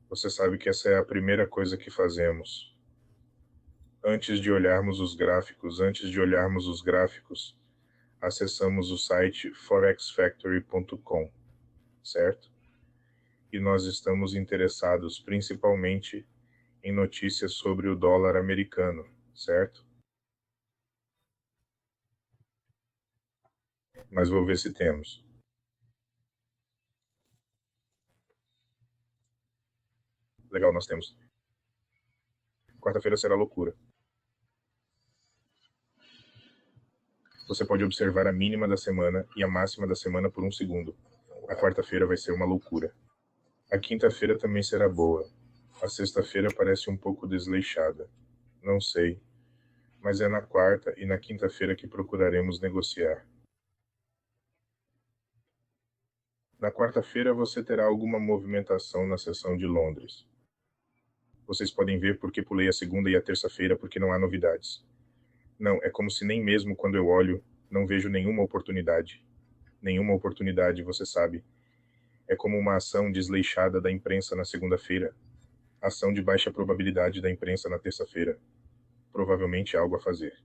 Você sabe que essa é a primeira coisa que fazemos. Antes de olharmos os gráficos, acessamos o site forexfactory.com, certo? E nós estamos interessados principalmente em notícias sobre o dólar americano, certo? Mas vou ver se temos. Legal, nós temos. Quarta-feira será loucura. Você pode observar a mínima da semana e a máxima da semana por um segundo. A quarta-feira vai ser uma loucura. A quinta-feira também será boa. A sexta-feira parece um pouco desleixada. Não sei. Mas é na quarta e na quinta-feira que procuraremos negociar. Na quarta-feira você terá alguma movimentação na sessão de Londres. Vocês podem ver porque pulei a segunda e a terça-feira porque não há novidades. Não, é como se nem mesmo quando eu olho, não vejo nenhuma oportunidade. Nenhuma oportunidade, você sabe. É como uma ação desleixada da imprensa na segunda-feira. Ação de baixa probabilidade da imprensa na terça-feira. Provavelmente algo a fazer.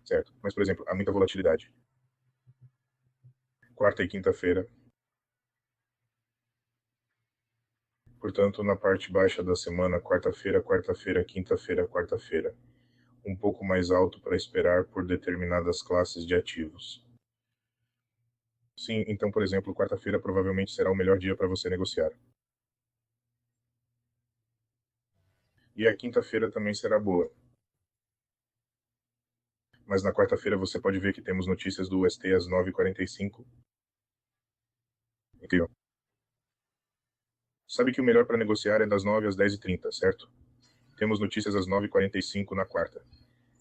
Certo? Mas, por exemplo, há muita volatilidade. Quarta e quinta-feira. Portanto, na parte baixa da semana, quarta-feira, quarta-feira, quinta-feira, quarta-feira. Um pouco mais alto para esperar por determinadas classes de ativos. Sim, então, por exemplo, quarta-feira provavelmente será o melhor dia para você negociar. E a quinta-feira também será boa. Mas na quarta-feira você pode ver que temos notícias do UST às 9h45. Incrível. Sabe que o melhor para negociar é das 9 às 10h30, certo? Temos notícias às 9h45 na quarta.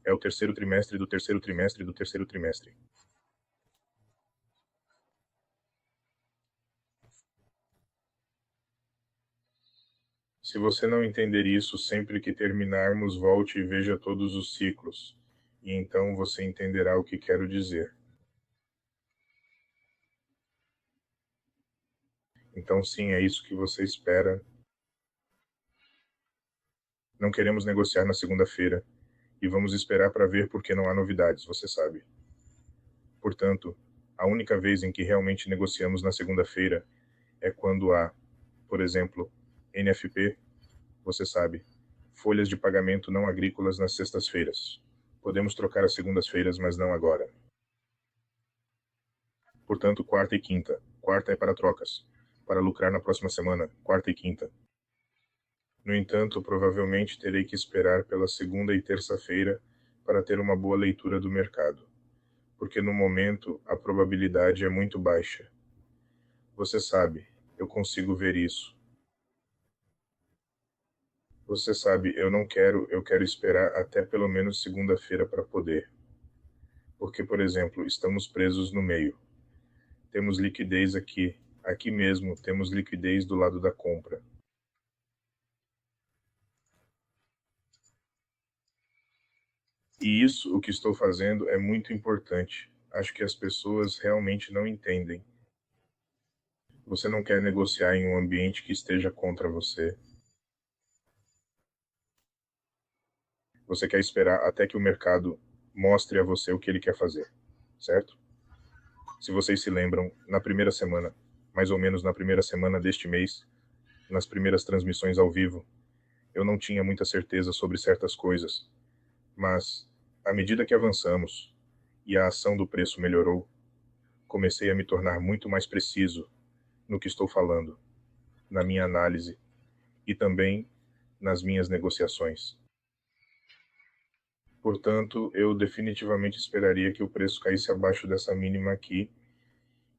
É o terceiro trimestre do terceiro trimestre do terceiro trimestre. Se você não entender isso, sempre que terminarmos, volte e veja todos os ciclos. E então você entenderá o que quero dizer. Então sim, é isso que você espera. Não queremos negociar na segunda-feira. E vamos esperar para ver porque não há novidades, você sabe. Portanto, a única vez em que realmente negociamos na segunda-feira é quando há, por exemplo, NFP, você sabe, folhas de pagamento não agrícolas nas sextas-feiras. Podemos trocar as segundas-feiras, mas não agora. Portanto, quarta e quinta. Quarta é para trocas. Para lucrar na próxima semana, quarta e quinta. No entanto, provavelmente terei que esperar pela segunda e terça-feira para ter uma boa leitura do mercado, porque no momento a probabilidade é muito baixa. Você sabe, eu consigo ver isso. Você sabe, eu quero esperar até pelo menos segunda-feira para poder. Porque, por exemplo, estamos presos no meio. Temos liquidez aqui, aqui mesmo, temos liquidez do lado da compra. E isso, o que estou fazendo, é muito importante. Acho que as pessoas realmente não entendem. Você não quer negociar em um ambiente que esteja contra você. Você quer esperar até que o mercado mostre a você o que ele quer fazer, certo? Se vocês se lembram, na primeira semana, mais ou menos na primeira semana deste mês, nas primeiras transmissões ao vivo, eu não tinha muita certeza sobre certas coisas, mas, à medida que avançamos e a ação do preço melhorou, comecei a me tornar muito mais preciso no que estou falando, na minha análise e também nas minhas negociações. Portanto, eu definitivamente esperaria que o preço caísse abaixo dessa mínima aqui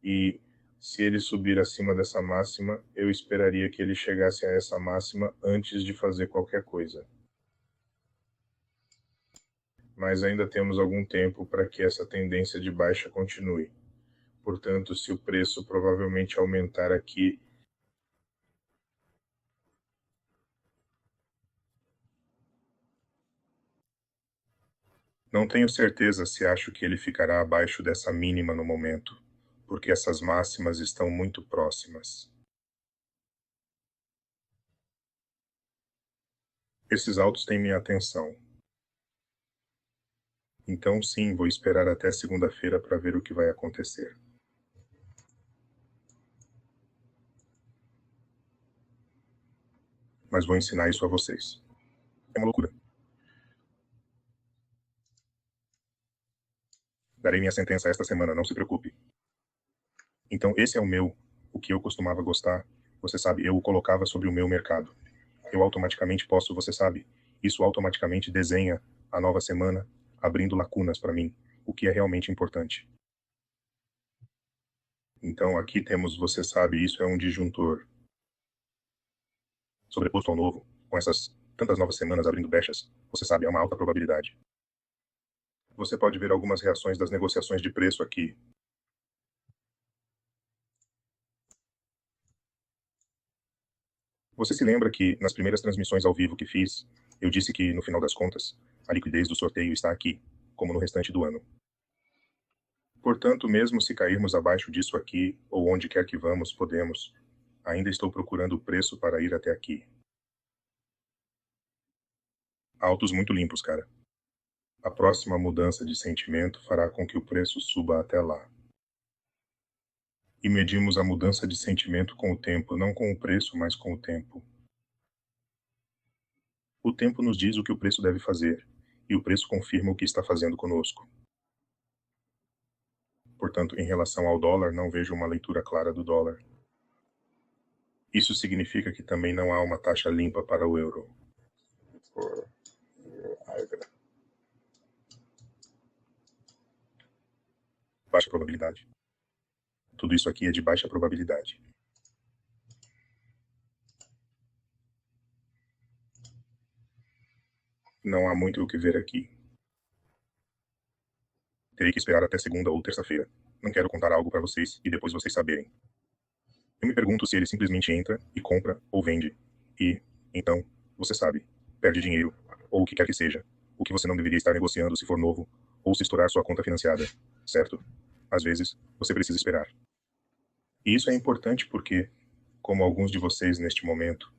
e, se ele subir acima dessa máxima, eu esperaria que ele chegasse a essa máxima antes de fazer qualquer coisa. Mas ainda temos algum tempo para que essa tendência de baixa continue. Portanto, se o preço provavelmente aumentar aqui, não tenho certeza se acho que ele ficará abaixo dessa mínima no momento, porque essas máximas estão muito próximas. Esses altos têm minha atenção. Então sim, vou esperar até segunda-feira para ver o que vai acontecer. Mas vou ensinar isso a vocês. É uma loucura. Darei minha sentença esta semana, não se preocupe. Então esse é o que eu costumava gostar. Você sabe, eu o colocava sobre o meu mercado. Eu automaticamente posso, você sabe, isso automaticamente desenha a nova semana, abrindo lacunas para mim, o que é realmente importante. Então aqui temos, você sabe, isso é um disjuntor. Sobreposto ao novo, com essas tantas novas semanas abrindo brechas, você sabe, há uma alta probabilidade. Você pode ver algumas reações das negociações de preço aqui. Você se lembra que, nas primeiras transmissões ao vivo que fiz, eu disse que, no final das contas, a liquidez do sorteio está aqui, como no restante do ano. Portanto, mesmo se cairmos abaixo disso aqui, ou onde quer que vamos, podemos. Ainda estou procurando o preço para ir até aqui. Altos muito limpos, cara. A próxima mudança de sentimento fará com que o preço suba até lá. E medimos a mudança de sentimento com o tempo, não com o preço, mas com o tempo. O tempo nos diz o que o preço deve fazer, e o preço confirma o que está fazendo conosco. Portanto, em relação ao dólar, não vejo uma leitura clara do dólar. Isso significa que também não há uma taxa limpa para o euro. Baixa probabilidade. Tudo isso aqui é de baixa probabilidade. Não há muito o que ver aqui. Terei que esperar até segunda ou terça-feira. Não quero contar algo para vocês e depois vocês saberem. Eu me pergunto se ele simplesmente entra e compra ou vende. E, então, você sabe, perde dinheiro, ou o que quer que seja. O que você não deveria estar negociando se for novo, ou se estourar sua conta financiada, certo? Às vezes, você precisa esperar. E isso é importante porque, como alguns de vocês neste momento,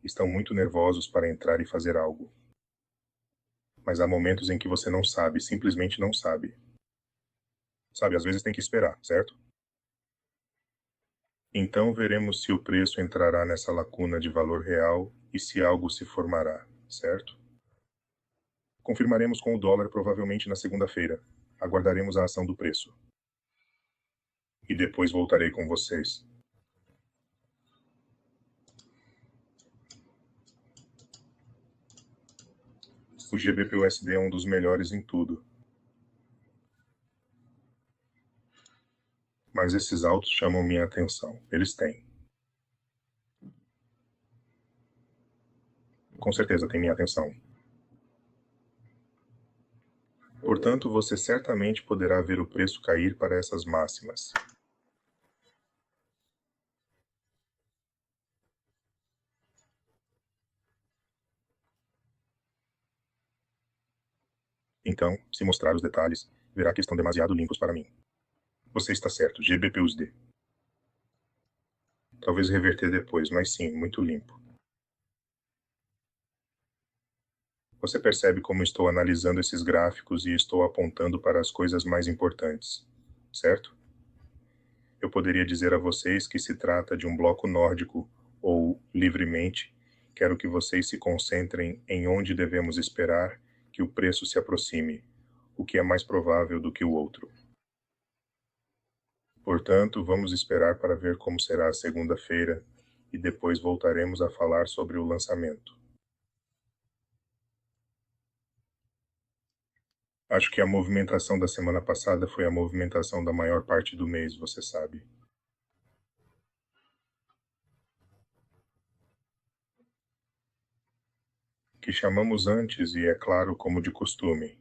estão muito nervosos para entrar e fazer algo. Mas há momentos em que você não sabe, simplesmente não sabe. Sabe, às vezes tem que esperar, certo? Então veremos se o preço entrará nessa lacuna de valor real e se algo se formará, certo? Confirmaremos com o dólar provavelmente na segunda-feira. Aguardaremos a ação do preço. E depois voltarei com vocês. O GBP/USD é um dos melhores em tudo. Mas esses altos chamam minha atenção. Eles têm. Com certeza tem minha atenção. Portanto, você certamente poderá ver o preço cair para essas máximas. Então, se mostrar os detalhes, verá que estão demasiado limpos para mim. Você está certo, GBP/USD. Talvez reverter depois, mas sim, muito limpo. Você percebe como estou analisando esses gráficos e estou apontando para as coisas mais importantes, certo? Eu poderia dizer a vocês que se trata de um bloco nórdico ou, livremente, quero que vocês se concentrem em onde devemos esperar que o preço se aproxime, o que é mais provável do que o outro. Portanto, vamos esperar para ver como será a segunda-feira e depois voltaremos a falar sobre o lançamento. Acho que a movimentação da semana passada foi a movimentação da maior parte do mês, você sabe. Que chamamos antes e, é claro, como de costume.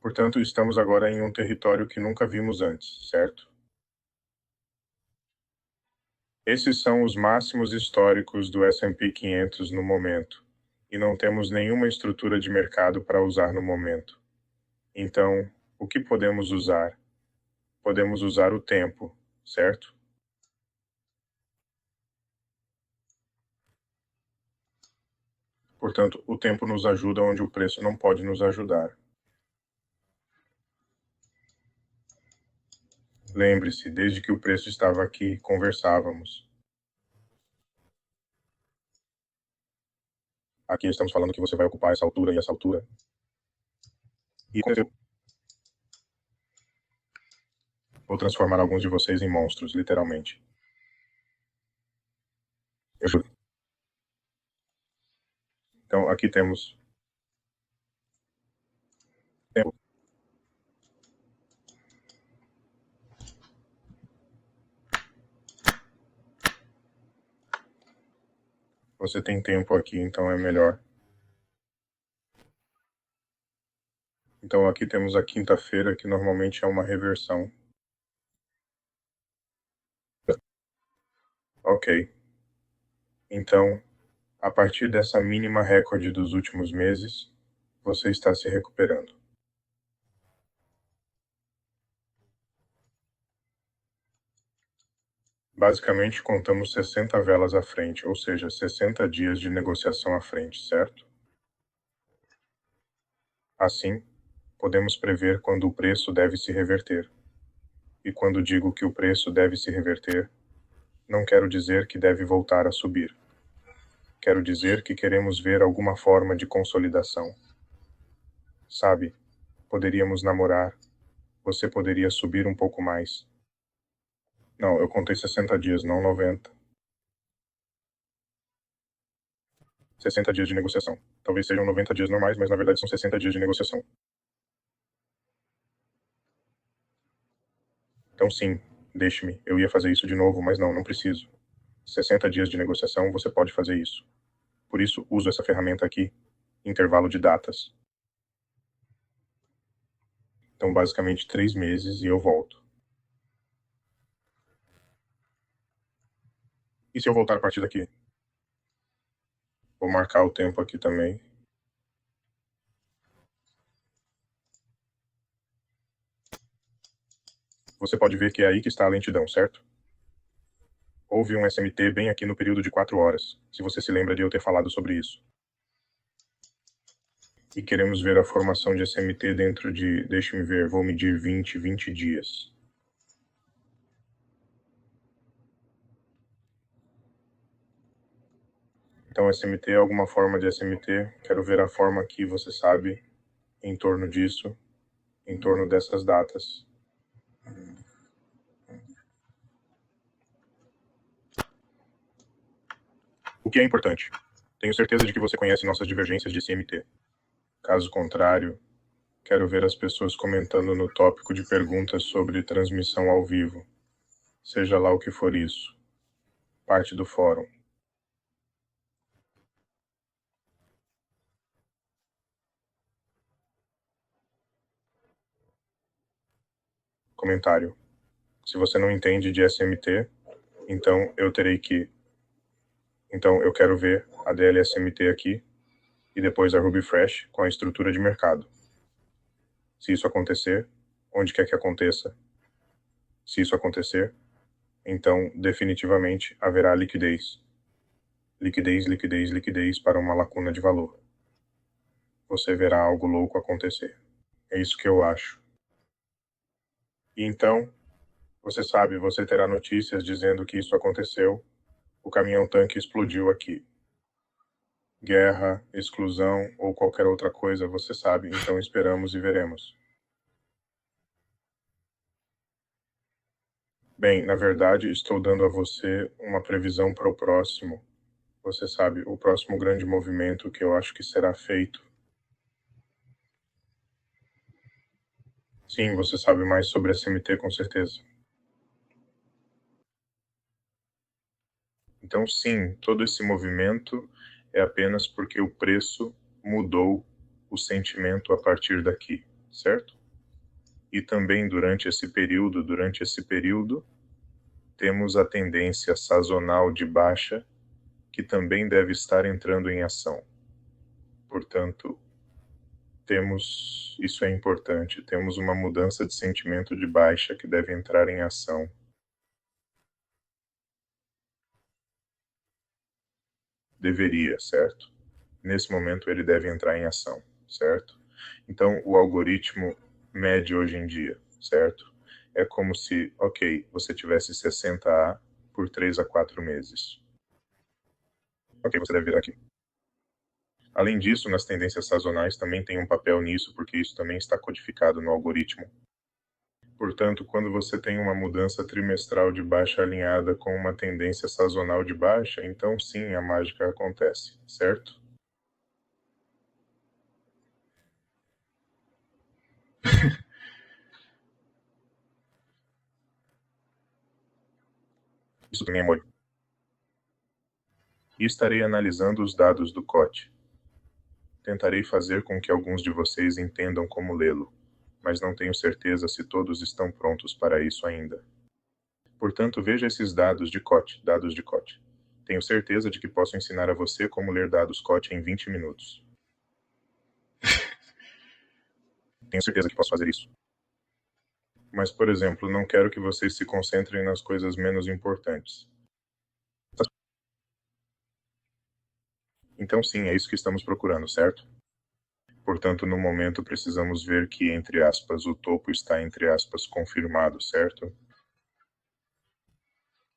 Portanto, estamos agora em um território que nunca vimos antes, certo? Esses são os máximos históricos do S&P 500 no momento, e não temos nenhuma estrutura de mercado para usar no momento. Então, o que podemos usar? Podemos usar o tempo, certo? Portanto, o tempo nos ajuda onde o preço não pode nos ajudar. Lembre-se, desde que o preço estava aqui, conversávamos. Aqui estamos falando que você vai ocupar essa altura e essa altura. E vou transformar alguns de vocês em monstros, literalmente. Eu juro. Então, aqui temos tempo. Você tem tempo aqui, então é melhor. Então aqui temos a quinta-feira, que normalmente é uma reversão. Ok. Então, a partir dessa mínima recorde dos últimos meses, você está se recuperando. Basicamente, contamos 60 velas à frente, ou seja, 60 dias de negociação à frente, certo? Assim, podemos prever quando o preço deve se reverter. E quando digo que o preço deve se reverter, não quero dizer que deve voltar a subir. Quero dizer que queremos ver alguma forma de consolidação. Sabe, poderíamos namorar. Você poderia subir um pouco mais. Não, eu contei 60 dias, não 90. 60 dias de negociação. Talvez sejam 90 dias normais, mas na verdade são 60 dias de negociação. Então sim, deixe-me. Eu ia fazer isso de novo, mas não preciso. 60 dias de negociação, você pode fazer isso. Por isso, uso essa ferramenta aqui, intervalo de datas. Então, basicamente, 3 meses e eu volto. E se eu voltar a partir daqui? Vou marcar o tempo aqui também. Você pode ver que é aí que está a lentidão, certo? Houve um SMT bem aqui no período de 4 horas, se você se lembra de eu ter falado sobre isso. E queremos ver a formação de SMT dentro de, deixe-me ver, vou medir 20 dias. Então SMT é alguma forma de SMT, quero ver a forma que você sabe em torno disso, em torno dessas datas. O que é importante? Tenho certeza de que você conhece nossas divergências de CMT. Caso contrário, quero ver as pessoas comentando no tópico de perguntas sobre transmissão ao vivo. Seja lá o que for isso. Parte do fórum. Comentário. Se você não entende de SMT, então eu terei que... Então eu quero ver a DLSMT aqui e depois a Ruby Fresh com a estrutura de mercado. Se isso acontecer, onde quer que aconteça, se isso acontecer, então definitivamente haverá liquidez. Liquidez, liquidez, liquidez para uma lacuna de valor. Você verá algo louco acontecer. É isso que eu acho. E então, você sabe, você terá notícias dizendo que isso aconteceu. O caminhão-tanque explodiu aqui. Guerra, exclusão ou qualquer outra coisa, você sabe, então esperamos e veremos. Bem, na verdade, estou dando a você uma previsão para o próximo. Você sabe, o próximo grande movimento que eu acho que será feito. Sim, você sabe mais sobre a SMT com certeza. Então, sim, todo esse movimento é apenas porque o preço mudou o sentimento a partir daqui, certo? E também durante esse período, temos a tendência sazonal de baixa, que também deve estar entrando em ação. Portanto, isso é importante, temos uma mudança de sentimento de baixa que deve entrar em ação. Deveria, certo? nesse momento ele deve entrar em ação, certo? Então, o algoritmo mede hoje em dia, certo? É como se, ok, você tivesse 60A por 3 a 4 meses. Ok, você deve vir aqui. Além disso, nas tendências sazonais também tem um papel nisso, porque isso também está codificado no algoritmo. Portanto, quando você tem uma mudança trimestral de baixa alinhada com uma tendência sazonal de baixa, então sim, a mágica acontece, certo? Isso também é molho. E estarei analisando os dados do COT. Tentarei fazer com que alguns de vocês entendam como lê-lo, mas não tenho certeza se todos estão prontos para isso ainda. Portanto, veja esses dados de COT, dados de COT. Tenho certeza de que posso ensinar a você como ler dados COT em 20 minutos. Tenho certeza que posso fazer isso. Mas, por exemplo, não quero que vocês se concentrem nas coisas menos importantes. Então sim, é isso que estamos procurando, certo? Portanto, no momento precisamos ver que, entre aspas, o topo está, entre aspas, confirmado, certo?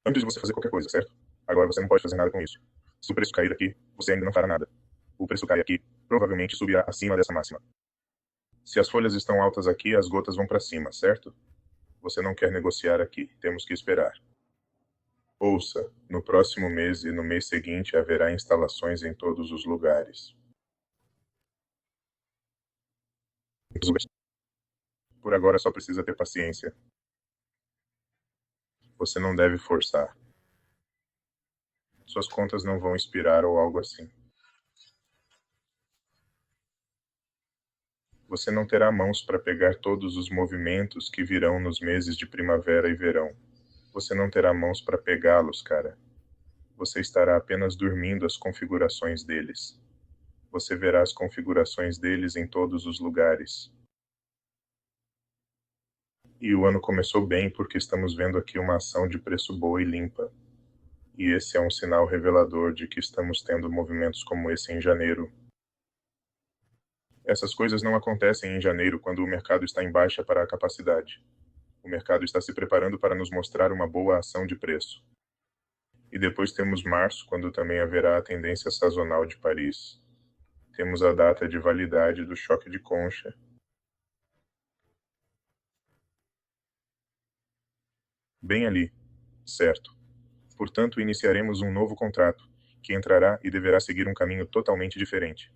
Antes de você fazer qualquer coisa, certo? Agora você não pode fazer nada com isso. Se o preço cair aqui, você ainda não fará nada. O preço cai aqui, provavelmente subirá acima dessa máxima. Se as folhas estão altas aqui, as gotas vão para cima, certo? Você não quer negociar aqui, temos que esperar. Ouça, no próximo mês e no mês seguinte haverá instalações em todos os lugares. Por agora só precisa ter paciência. Você não deve forçar. Suas contas não vão expirar ou algo assim. Você não terá mãos para pegar todos os movimentos que virão nos meses de primavera e verão. Você não terá mãos para pegá-los, cara. Você estará apenas dormindo as configurações deles. Você verá as configurações deles em todos os lugares. E o ano começou bem porque estamos vendo aqui uma ação de preço boa e limpa. E esse é um sinal revelador de que estamos tendo movimentos como esse em janeiro. Essas coisas não acontecem em janeiro quando o mercado está em baixa para a capacidade. O mercado está se preparando para nos mostrar uma boa ação de preço. E depois temos março, quando também haverá a tendência sazonal de Paris. Temos a data de validade do choque de concha. Bem ali, certo. Portanto, iniciaremos um novo contrato, que entrará e deverá seguir um caminho totalmente diferente.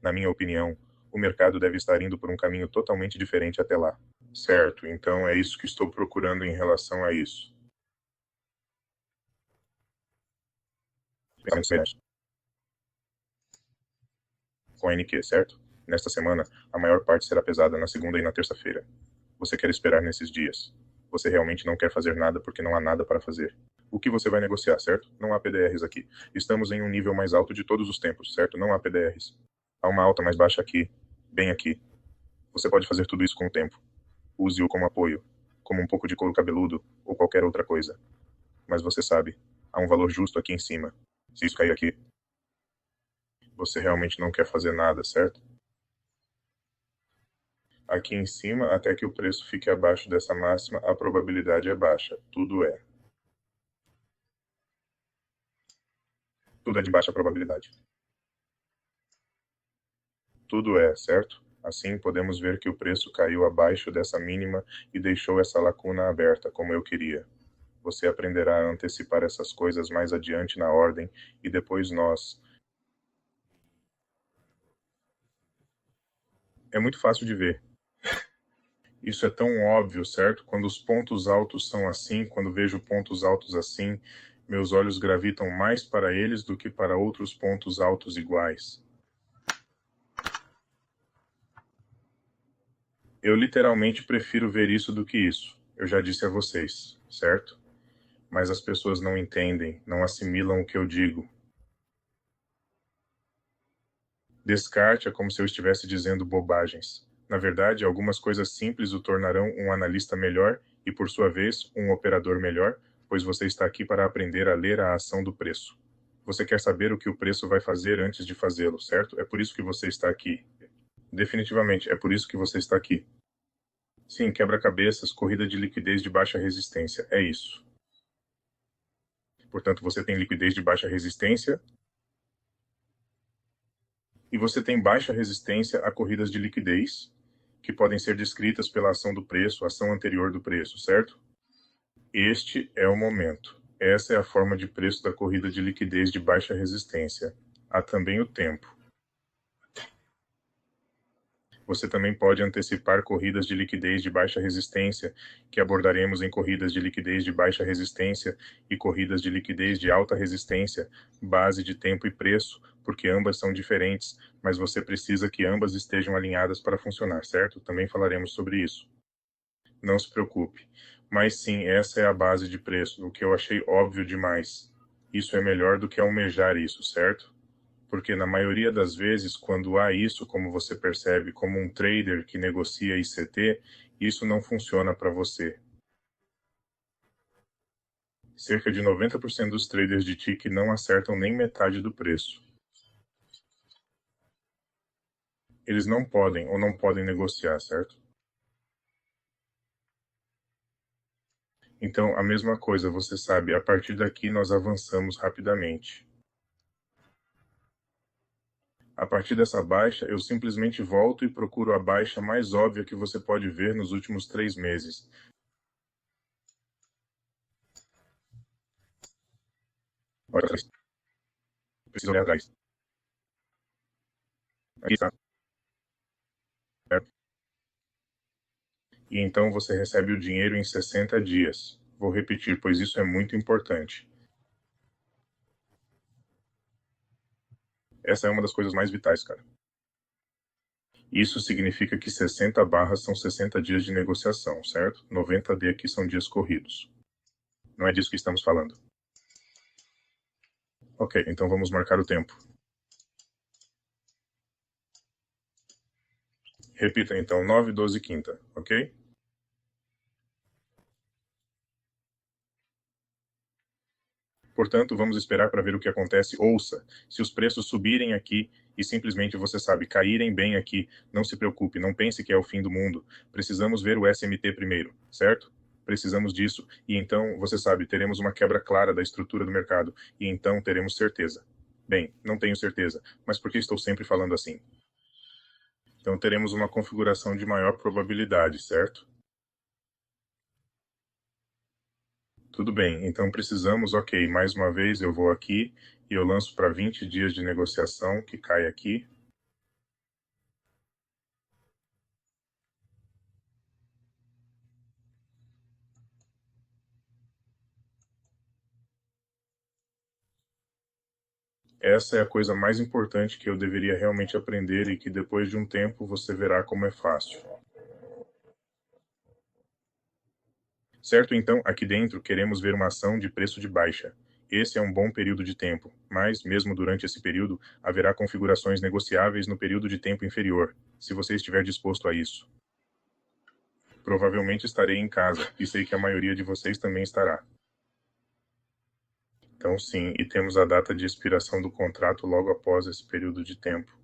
Na minha opinião, o mercado deve estar indo por um caminho totalmente diferente até lá. Certo, então é isso que estou procurando em relação a isso. Com a NQ, certo? Nesta semana, a maior parte será pesada na segunda e na terça-feira. Você quer esperar nesses dias. Você realmente não quer fazer nada porque não há nada para fazer. O que você vai negociar, certo? Não há PDRs aqui. Estamos em um nível mais alto de todos os tempos, certo? Não há PDRs. Há uma alta mais baixa aqui, bem aqui. Você pode fazer tudo isso com o tempo. Use-o como apoio, como um pouco de couro cabeludo ou qualquer outra coisa. Mas você sabe, há um valor justo aqui em cima. Se isso cair aqui, você realmente não quer fazer nada, certo? Aqui em cima, até que o preço fique abaixo dessa máxima, a probabilidade é baixa. Tudo é. Tudo é de baixa probabilidade. Tudo é, certo? Assim, podemos ver que o preço caiu abaixo dessa mínima e deixou essa lacuna aberta, como eu queria. Você aprenderá a antecipar essas coisas mais adiante na ordem, e depois nós. É muito fácil de ver. Isso é tão óbvio, certo? Quando os pontos altos são assim, quando vejo pontos altos assim, meus olhos gravitam mais para eles do que para outros pontos altos iguais. Eu literalmente prefiro ver isso do que isso. Eu já disse a vocês, certo? Mas as pessoas não entendem, não assimilam o que eu digo. Descarte é como se eu estivesse dizendo bobagens. Na verdade, algumas coisas simples o tornarão um analista melhor e, por sua vez, um operador melhor, pois você está aqui para aprender a ler a ação do preço. Você quer saber o que o preço vai fazer antes de fazê-lo, certo? É por isso que você está aqui. Definitivamente, é por isso que você está aqui. Sim, quebra-cabeças, corrida de liquidez de baixa resistência, é isso. Portanto, você tem liquidez de baixa resistência e você tem baixa resistência a corridas de liquidez, que podem ser descritas pela ação do preço, ação anterior do preço, certo? Este é o momento. Essa é a forma de preço da corrida de liquidez de baixa resistência. Há também o tempo. Você também pode antecipar corridas de liquidez de baixa resistência, que abordaremos em corridas de liquidez de baixa resistência e corridas de liquidez de alta resistência, base de tempo e preço, porque ambas são diferentes, mas você precisa que ambas estejam alinhadas para funcionar, certo? Também falaremos sobre isso. Não se preocupe. Mas sim, essa é a base de preço, o que eu achei óbvio demais. Isso é melhor do que almejar isso, certo? Porque na maioria das vezes, quando há isso, como você percebe, como um trader que negocia ICT, isso não funciona para você. Cerca de 90% dos traders de TIC não acertam nem metade do preço. Eles não podem ou não podem negociar, certo? Então, a mesma coisa, você sabe, a partir daqui nós avançamos rapidamente. A partir dessa baixa, eu simplesmente volto e procuro a baixa mais óbvia que você pode ver nos últimos 3 meses. Olha atrás. Preciso olhar atrás. Aqui está. Certo? E então você recebe o dinheiro em 60 dias. Vou repetir, pois isso é muito importante. Essa é uma das coisas mais vitais, cara. Isso significa que 60 barras são 60 dias de negociação, certo? 90D aqui são dias corridos. Não é disso que estamos falando. Ok, então vamos marcar o tempo. Repita então, 9, 12, quinta, ok? Portanto, vamos esperar para ver o que acontece. Ouça, se os preços subirem aqui e simplesmente, você sabe, caírem bem aqui, não se preocupe, não pense que é o fim do mundo. Precisamos ver o SMT primeiro, certo? Precisamos disso e então, você sabe, teremos uma quebra clara da estrutura do mercado e então teremos certeza. Bem, não tenho certeza, mas por que estou sempre falando assim? Então teremos uma configuração de maior probabilidade, certo? Tudo bem, então precisamos, ok, mais uma vez eu vou aqui e eu lanço para 20 dias de negociação, que cai aqui. Essa é a coisa mais importante que eu deveria realmente aprender e que depois de um tempo você verá como é fácil. Certo, então, aqui dentro queremos ver uma ação de preço de baixa. Esse é um bom período de tempo, mas, mesmo durante esse período, haverá configurações negociáveis no período de tempo inferior, se você estiver disposto a isso. Provavelmente estarei em casa, e sei que a maioria de vocês também estará. Então, sim, e temos a data de expiração do contrato logo após esse período de tempo.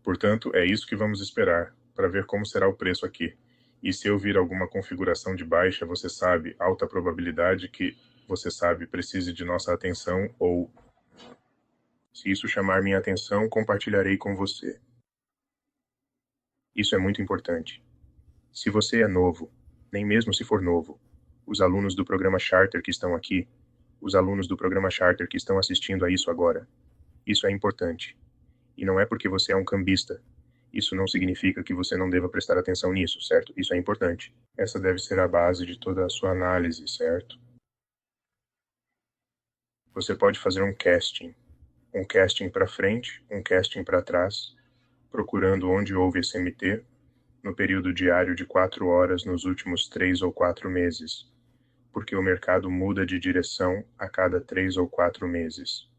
Portanto, é isso que vamos esperar, para ver como será o preço aqui. E se eu vir alguma configuração de baixa, você sabe, alta probabilidade que, você sabe, precise de nossa atenção, ou, se isso chamar minha atenção, compartilharei com você. Isso é muito importante. Se você é novo, nem mesmo se for novo, os alunos do programa Charter que estão aqui, os alunos do programa Charter que estão assistindo a isso agora, isso é importante. E não é porque você é um cambista. Isso não significa que você não deva prestar atenção nisso, certo? Isso é importante. Essa deve ser a base de toda a sua análise, certo? Você pode fazer um casting para frente, um casting para trás, procurando onde houve SMT, no período diário de 4 horas nos últimos 3 ou 4 meses, porque o mercado muda de direção a cada 3 ou 4 meses.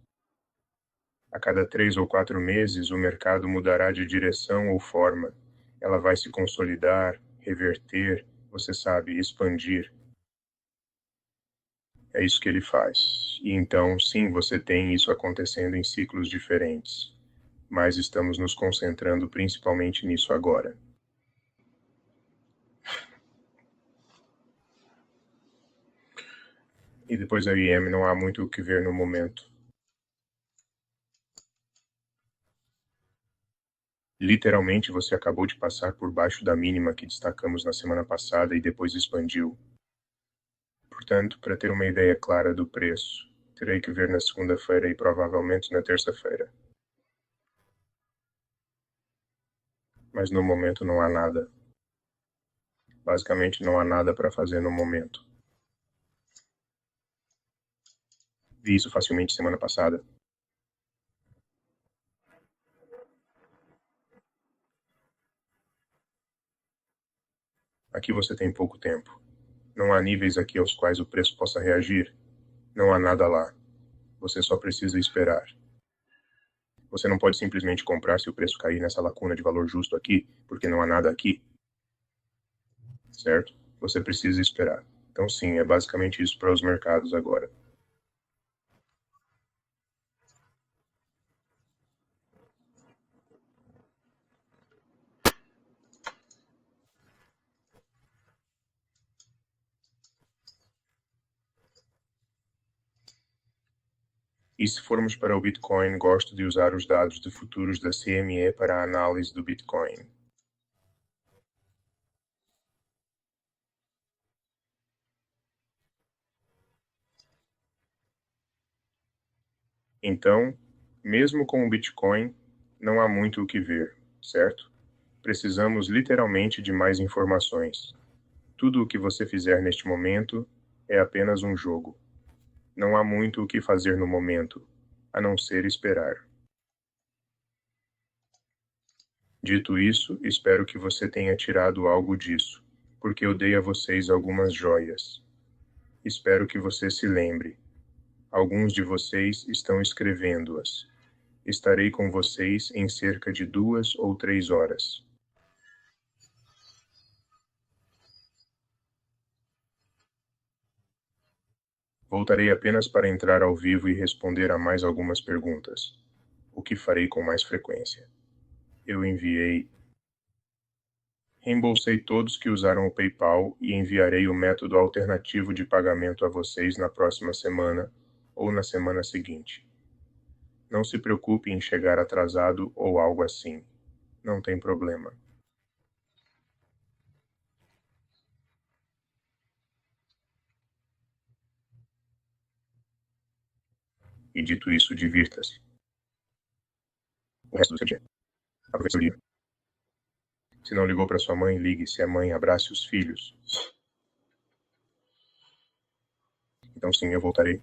A cada 3 ou 4 meses, o mercado mudará de direção ou forma. Ela vai se consolidar, reverter, você sabe, expandir. É isso que ele faz. E então, sim, você tem isso acontecendo em ciclos diferentes, mas estamos nos concentrando principalmente nisso agora. E depois da IEM não há muito o que ver no momento. Literalmente você acabou de passar por baixo da mínima que destacamos na semana passada e depois expandiu. Portanto, para ter uma ideia clara do preço, terei que ver na segunda-feira e provavelmente na terça-feira. Mas no momento não há nada. Basicamente não há nada para fazer no momento. Vi isso facilmente semana passada. Aqui você tem pouco tempo. Não há níveis aqui aos quais o preço possa reagir. Não há nada lá. Você só precisa esperar. Você não pode simplesmente comprar se o preço cair nessa lacuna de valor justo aqui, porque não há nada aqui. Certo? Você precisa esperar. Então sim, é basicamente isso para os mercados agora. E se formos para o Bitcoin, gosto de usar os dados de futuros da CME para a análise do Bitcoin. Então, mesmo com o Bitcoin, não há muito o que ver, certo? Precisamos literalmente de mais informações. Tudo o que você fizer neste momento é apenas um jogo. Não há muito o que fazer no momento, a não ser esperar. Dito isso, espero que você tenha tirado algo disso, porque eu dei a vocês algumas joias. Espero que você se lembre. Alguns de vocês estão escrevendo-as. Estarei com vocês em cerca de 2 ou 3 horas. Voltarei apenas para entrar ao vivo e responder a mais algumas perguntas, o que farei com mais frequência. Eu enviei. Reembolsei todos que usaram o PayPal e enviarei o método alternativo de pagamento a vocês na próxima semana ou na semana seguinte. Não se preocupe em chegar atrasado ou algo assim. Não tem problema. E dito isso, divirta-se. O resto do seu dia. Aproveite o dia. Se não ligou para sua mãe, ligue. Se é mãe, abrace os filhos. Então sim, eu voltarei.